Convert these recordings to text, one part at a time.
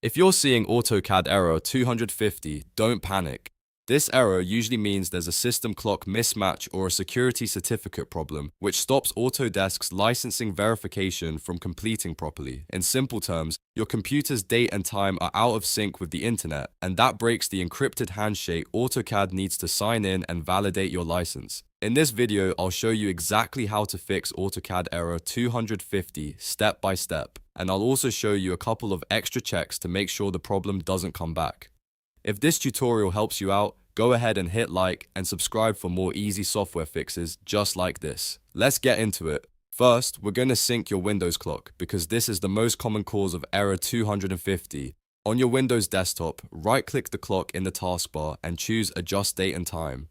If you're seeing AutoCAD error 250, don't panic. This error usually means there's a system clock mismatch or a security certificate problem, which stops Autodesk's licensing verification from completing properly. In simple terms, your computer's date and time are out of sync with the internet, and that breaks the encrypted handshake AutoCAD needs to sign in and validate your license. In this video, I'll show you exactly how to fix AutoCAD error 250 step by step, and I'll also show you a couple of extra checks to make sure the problem doesn't come back. If this tutorial helps you out, go ahead and hit like and subscribe for more easy software fixes just like this. Let's get into it. First, we're going to sync your Windows clock because this is the most common cause of error 250. On your Windows desktop, right-click the clock in the taskbar and choose Adjust Date and Time.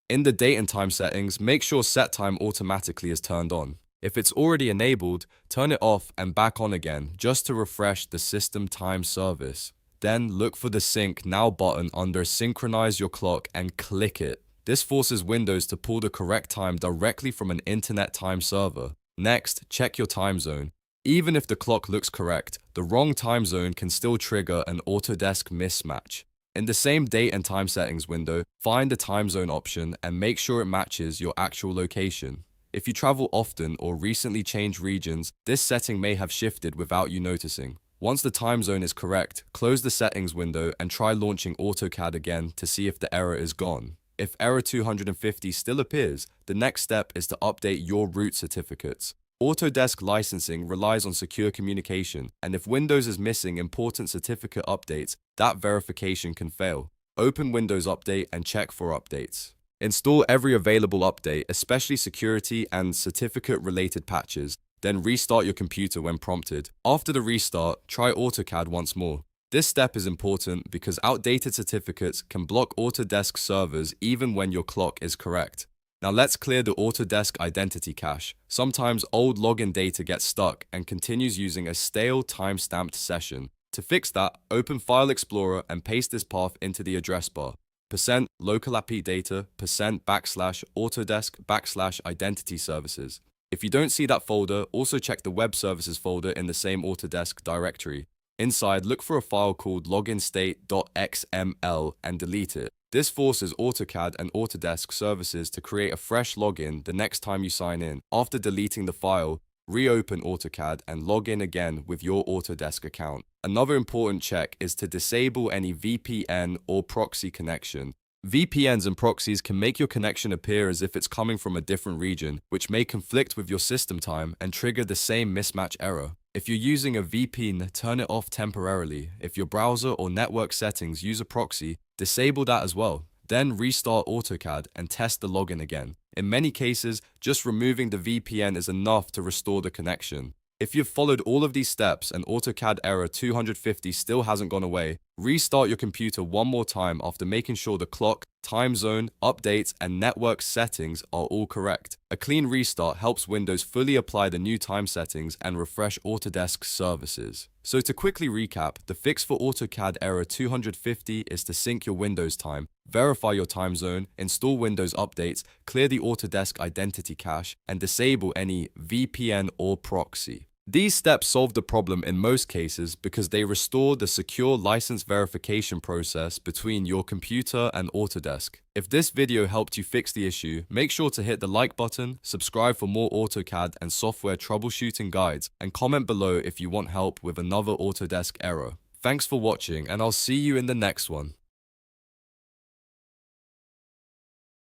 In the date and time settings, make sure Set Time Automatically is turned on. If it's already enabled, turn it off and back on again just to refresh the system time service. Then look for the Sync Now button under Synchronize Your Clock and click it. This forces Windows to pull the correct time directly from an internet time server. Next, check your time zone. Even if the clock looks correct, the wrong time zone can still trigger an Autodesk mismatch. In the same date and time settings window, find the time zone option and make sure it matches your actual location. If you travel often or recently changed regions, this setting may have shifted without you noticing. Once the time zone is correct, close the settings window and try launching AutoCAD again to see if the error is gone. If error 250 still appears, the next step is to update your root certificates. Autodesk licensing relies on secure communication, and if Windows is missing important certificate updates, that verification can fail. Open Windows Update and check for updates. Install every available update, especially security and certificate-related patches. Then restart your computer when prompted. After the restart, try AutoCAD once more. This step is important because outdated certificates can block Autodesk servers even when your clock is correct. Now let's clear the Autodesk identity cache. Sometimes old login data gets stuck and continues using a stale time-stamped session. To fix that, open File Explorer and paste this path into the address bar. %local API data %/Autodesk /identity services. If you don't see that folder, also check the Web Services folder in the same Autodesk directory. Inside, look for a file called loginstate.xml and delete it. This forces AutoCAD and Autodesk services to create a fresh login the next time you sign in. After deleting the file, reopen AutoCAD and log in again with your Autodesk account. Another important check is to disable any VPN or proxy connection. VPNs and proxies can make your connection appear as if it's coming from a different region, which may conflict with your system time and trigger the same mismatch error. If you're using a VPN, turn it off temporarily. If your browser or network settings use a proxy, disable that as well. Then restart AutoCAD and test the login again. In many cases, just removing the VPN is enough to restore the connection. If you've followed all of these steps and AutoCAD error 250 still hasn't gone away, restart your computer one more time after making sure the clock, time zone, updates, and network settings are all correct. A clean restart helps Windows fully apply the new time settings and refresh Autodesk services. So to quickly recap, the fix for AutoCAD error 250 is to sync your Windows time, verify your time zone, install Windows updates, clear the Autodesk identity cache, and disable any VPN or proxy. These steps solve the problem in most cases because they restore the secure license verification process between your computer and Autodesk. If this video helped you fix the issue, make sure to hit the like button, subscribe for more AutoCAD and software troubleshooting guides, and comment below if you want help with another Autodesk error. Thanks for watching, and I'll see you in the next one.